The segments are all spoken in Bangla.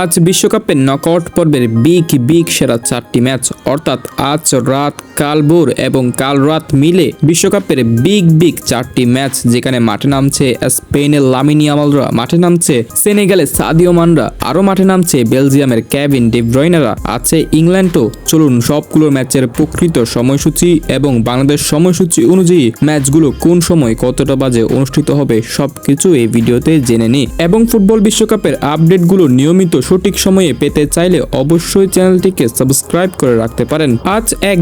আজ বিশ্বকাপের নকআউট পর্বের বিগ সেরা 4টি ম্যাচ, অর্থাৎ আজ রাত, কাল ভোর এবং কাল রাত মিলে বিশ্বকাপের বিগ 4টি ম্যাচ, যেখানে মাঠে নামছে স্পেনের লামিন ইয়ামালরা, মাঠে নামছে সেনেগালের সাদিও মানরা, আরও মাঠে নামছে বেলজিয়ামের কেভিন ডি ব্রুইনেরা, আছে ইংল্যান্ডও। চলুন সবগুলো ম্যাচের প্রকৃত সময়সূচি এবং বাংলাদেশ সময়সূচি অনুযায়ী ম্যাচগুলো কোন সময় কতটা বাজে অনুষ্ঠিত হবে সবকিছু এই ভিডিওতে জেনে নিই। এবং ফুটবল বিশ্বকাপের আপডেটগুলো নিয়মিত সঠিক সময়ে পেতে চাইলে অবশ্যই চ্যানেলটিকে সাবস্ক্রাইব করে রাখতে পারেন। আজ 1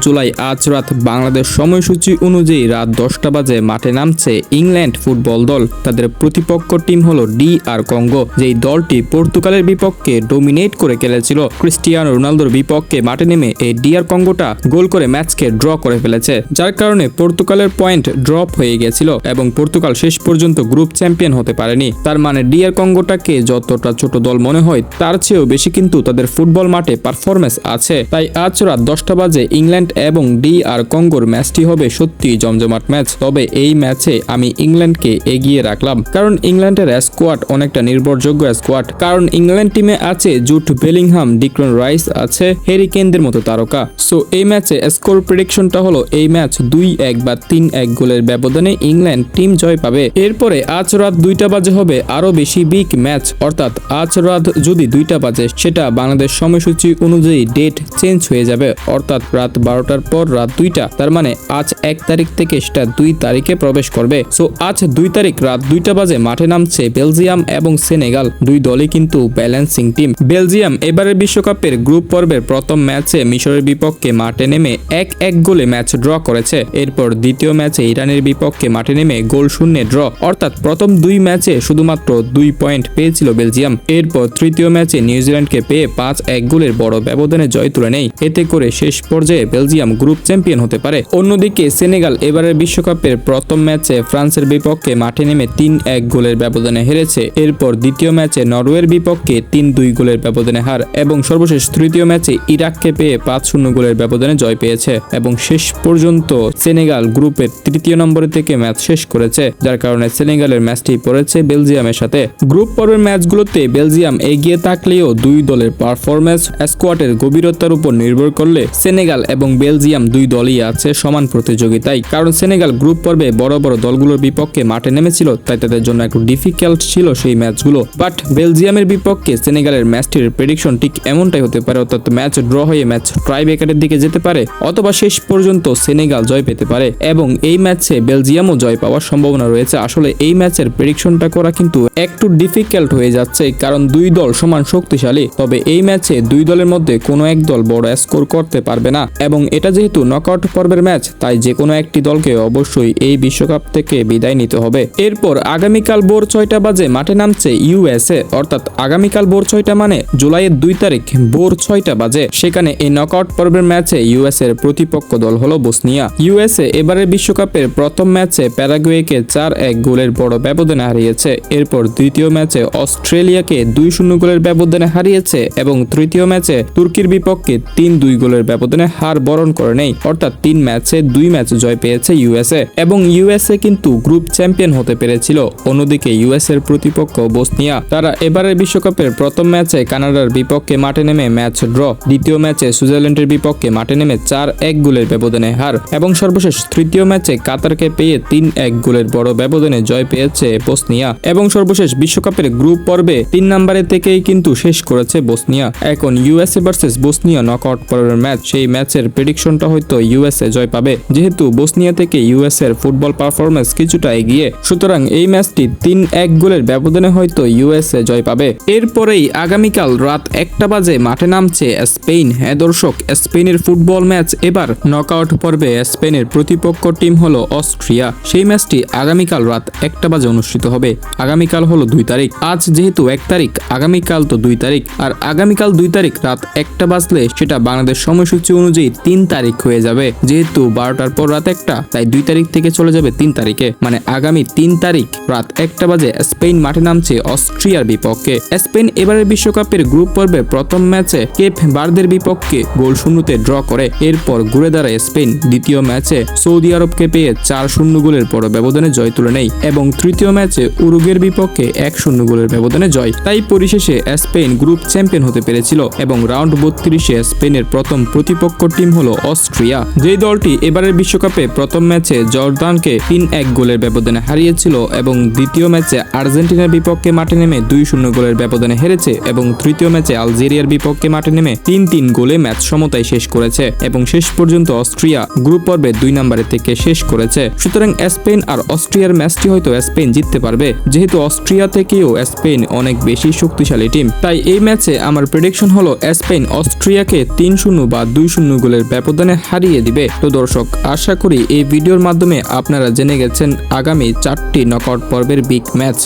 জুলাই আজ রাত বাংলাদেশ সময়সূচি অনুযায়ী রাত 10টা বাজে মাঠে নামছে ইংল্যান্ড ফুটবল দল। তাদের প্রতিপক্ষ টিম হলো DR কঙ্গো, যেই দলটি পর্তুগালের বিপক্ষে ডোমিনেট করে খেলেছিল। ক্রিস্টিয়ানো রোনালদোর বিপক্ষে মাঠে নেমে এই DR কঙ্গোটা গোল করে ম্যাচকে ড্র করে ফেলেছে, যার কারণে পর্তুগালের পয়েন্ট ড্রপ হয়ে গিয়েছিল এবং পর্তুগাল শেষ পর্যন্ত গ্রুপ চ্যাম্পিয়ন হতে পারেনি। তার মানে DR কঙ্গোটাকে যতটা ছোট দল মনে হয় তার চেয়েও বেশি কিন্তু তাদের ফুটবল মাঠে পারফরমেন্স আছে। তাই আজ রাত 10টা বাজে ইংল্যান্ড এবং DR কঙ্গোর ম্যাচটি হবে সত্যি জমজমাট ম্যাচ। তবে এই ম্যাচে আমি ইংল্যান্ডকে এগিয়ে রাখলাম, কারণ ইংল্যান্ডের স্কোয়াড অনেকটা নির্ভরযোগ্য স্কোয়াড। কারণ ইংল্যান্ড টিমে আছে জুট বেলিংহাম, ডিক্লান রাইস, আছে হ্যারি কেনদের মতো তারকা। সো এই ম্যাচে স্কোর প্রেডিকশনটা হলো এই ম্যাচ 2-1 বা 3-1 গোলের ব্যবধানে ইংল্যান্ড টিম জয় পাবে। এরপরে আজ রাত 2টা বাজে হবে আরো বেশি বিগ ম্যাচ, অর্থাৎ আজ রাত যদি 2টা বাজে সেটা বাংলাদেশ সময়সূচি অনুযায়ী ডেট চেঞ্জ হয়ে যাবে, অর্থাৎ রাত 12টার পর রাত 2টা। তার মানে আজ 1 তারিখ থেকে সেটা 2 তারিখে প্রবেশ করবে। সো আজ 2 তারিখ রাত 2টা বাজে মাঠে নামছে বেলজিয়াম এবং সেনেগাল, দুই দলই কিন্তু ব্যালেন্সিং টিম। বেলজিয়াম এবারের বিশ্বকাপের গ্রুপ পর্বের প্রথম ম্যাচে মিশরের বিপক্ষে মাঠে নেমে 1-1 গোলে ম্যাচ ড্র করেছে। এরপর দ্বিতীয় ম্যাচে ইরানের বিপক্ষে মাঠে নেমে গোল শূন্যে ড্র, অর্থাৎ প্রথম 2 ম্যাচে শুধুমাত্র 2 পয়েন্ট পেয়েছিল বেলজিয়াম। এরপর তৃতীয় ম্যাচে নিউজিল্যান্ডকে পেয়ে 5-1 গোলের বড় ব্যবধানে জয় তুলে নেয়। এতে করে শেষ পর্যায়ে বেলজিয়াম গ্রুপ চ্যাম্পিয়ন হতে পারে। অন্যদিকে সেনেগাল এবারের বিশ্বকাপের প্রথম ম্যাচে ফ্রান্সের বিপক্ষে মাঠে নেমে 3-1 গোলের ব্যবধানে হেরেছে। এরপর দ্বিতীয় ম্যাচে নরওয়ের বিপক্ষে 3-2 গোলের ব্যবধানে হার এবং সর্বশেষ তৃতীয় ম্যাচে ইরাককে পেয়ে 5-0 গোলের ব্যবধানে জয় পেয়েছে। এবং শেষ পর্যন্ত সেনেগাল গ্রুপের 3য় নম্বরে থেকে ম্যাচ শেষ করেছে, যার কারণে সেনেগালের ম্যাচটি পড়েছে বেলজিয়ামের সাথে। গ্রুপ পর্বের ম্যাচগুলোতে বেলজিয়াম এগিয়ে থাকলেও দুই দলের পারফরম্যান্স স্কোয়াডের গভীরতার উপর নির্ভর করলে সেনেগাল এবং বেলজিয়াম দুই দলই আছে সমান প্রতিযোগিতায়। কারণ সেনেগাল গ্রুপ পর্বে বড় দলগুলোর বিপক্ষে মাঠে নেমেছিল, তাই তাদের জন্য একটু ডিফিকাল্ট ছিল সেই ম্যাচগুলো। বাট বেলজিয়ামের বিপক্ষে সেনেগালের ম্যাচটির প্রেডিকশন ঠিক এমনটাই হতে পারে, অর্থাৎ ম্যাচ ড্র হয়ে ম্যাচ ট্রাইব্রেকারের দিকে যেতে পারে, অথবা শেষ পর্যন্ত সেনেগাল জয় পেতে পারে এবং এই ম্যাচে বেলজিয়ামও জয় পাওয়ার সম্ভাবনা রয়েছে। আসলে এই ম্যাচের প্রেডিকশনটা করা কিন্তু একটু ডিফিকাল্ট হয়ে যাচ্ছে, কারণ দুই দল সমান শক্তিশালী। তবে এই ম্যাচে দুই দলের মধ্যে কোনো এক দল বড় স্কোর করতে পারবে না এবং এটা যেহেতু নকআউট পর্বের ম্যাচ, তাই যে কোনো একটি দলকে অবশ্যই এই বিশ্বকাপ থেকে বিদায় নিতে হবে। এরপর আগামীকাল ভোর 6টা বাজে মাঠে নামছে USA, অর্থাৎ আগামীকাল ভোর 6টা মানে জুলাইয়ের 2 তারিখ ভোর 6টা বাজে। সেখানে এই নকআউট পর্বের ম্যাচে USA এর প্রতিপক্ষ দল হলো বসনিয়া। USA এবারের বিশ্বকাপের প্রথম ম্যাচে প্যারাগুয়েকে 4-1 গোলের বড় ব্যবধানে হারিয়েছে। এরপর দ্বিতীয় ম্যাচে অস্ট্রেলিয়াকে 2-0 গোলের ব্যবধানে হারিয়েছে এবং তৃতীয় ম্যাচে তুর্কির বিপক্ষে 3-2 গোলের ব্যবধানে হার বরণ করে নেয়, অর্থাৎ 3 ম্যাচে 2 ম্যাচ জয় পেয়েছে USA এবং USA কিন্তু গ্রুপ চ্যাম্পিয়ন হতে পেরেছিল। অন্যদিকে US এর প্রতিপক্ষ বসনিয়া, তারা এবারের বিশ্বকাপের প্রথম ম্যাচে কানাডার বিপক্ষে মাঠে নেমে ম্যাচ ড্র, দ্বিতীয় ম্যাচে সুইজারল্যান্ডের বিপক্ষে মাঠে নেমে 4-1 গোলের ব্যবধানে হার এবং সর্বশেষ তৃতীয় ম্যাচে কাতারকে পেয়ে 3-1 গোলের বড় ব্যবধানে জয় পেয়েছে বসনিয়া এবং সর্বশেষ বিশ্বকাপের গ্রুপ পর্বে 3 নম্বরে থেকেই কিন্তু শেষ করেছে বসনিয়া। এখন USA ভার্সেস বসনিয়া নকআউট পর্বের ম্যাচ, সেই ম্যাচের প্রেডিকশনটা হয়তো USA জয় পাবে, যেহেতু বসনিয়া থেকে USA এর ফুটবল পারফরম্যান্স কিছুটা এগিয়ে। সুতরাং এই ম্যাচটি 3-1 গোলের ব্যবধানে হয়তো USA জয় পাবে। এরপরেই আগামীকাল রাত 1টা বাজে মাঠে নামছে স্পেন। হ্যাঁ দর্শক, স্পেনের ফুটবল ম্যাচ এবার নকআউট পর্বে স্পেনের প্রতিপক্ষ টিম হলো অস্ট্রিয়া। সেই ম্যাচটি আগামীকাল রাত 1টা বাজে অনুষ্ঠিত হবে। আগামীকাল হলো 2 তারিখ, আজ যেহেতু 1 তারিখ, আগামীকাল তো 2 তারিখ, আর আগামীকাল 2 তারিখ রাত 1টা বাজলে সেটা বাংলাদেশ সময়সূচি অনুযায়ী 3 তারিখ হয়ে যাবে। যেহেতু 12টার পর রাত 1টা, তাই 2 তারিখ থেকে চলে যাবে 3 তারিখে, মানে আগামী 3 তারিখ রাত 1টা বাজে স্পেন মাঠে নামছে অস্ট্রিয়ার বিপক্ষে। স্পেন এবারের বিশ্বকাপের গ্রুপ পর্বে প্রথম ম্যাচে কেপ ভার্দের বিপক্ষে 0-0 ড্র করে। এরপর ঘুরে দাঁড়ায় স্পেন। দ্বিতীয় ম্যাচে সৌদি আরবকে পেয়ে 4-0 গোলের বড় ব্যবধানে জয় তুলে নেয় এবং তৃতীয় ম্যাচে উরুগুয়ের বিপক্ষে 1-0 গোলের ব্যবধানে জয়। তাই পরিশেষে স্পেন গ্রুপ চ্যাম্পিয়ন হতে পেরেছিল এবং রাউন্ড 32-এ স্পেনের প্রথম প্রতিপক্ষ টিম হলো অস্ট্রিয়া, যেই দলটি এবারের বিশ্বকাপে প্রথম ম্যাচে জর্দানকে 3-1 গোলের ব্যবধানে হারিয়েছিল এবং দ্বিতীয় ম্যাচে আর্জেন্টিনার বিপক্ষে মাঠে নেমে 2-0 গোলের ব্যবধানে হেরেছে এবং তৃতীয় ম্যাচে আলজেরিয়ার বিপক্ষে মাঠে নেমে 3-3 গোলে ম্যাচ সমতায় শেষ করেছে এবং শেষ পর্যন্ত অস্ট্রিয়া গ্রুপ পর্বে 2 নম্বরে থেকে শেষ করেছে। সুতরাং স্পেন আর অস্ট্রিয়ার ম্যাচটি হয়তো স্পেন জিততে পারবে, যেহেতু অস্ট্রিয়া থেকেও স্পেন অনেক বেশি শক্তিশালী টিম। তাই এই ম্যাচে আমার প্রেডিকশন হলো স্পেন অস্ট্রিয়াকে 3-0 বা 2-0 গোলের ব্যবধানে হারিয়ে দিবে। তো দর্শক, আশা করি এই ভিডিওর মাধ্যমে আপনারা জেনে গেছেন আগামী 4টি নকআউট পর্বের বিগ ম্যাচ।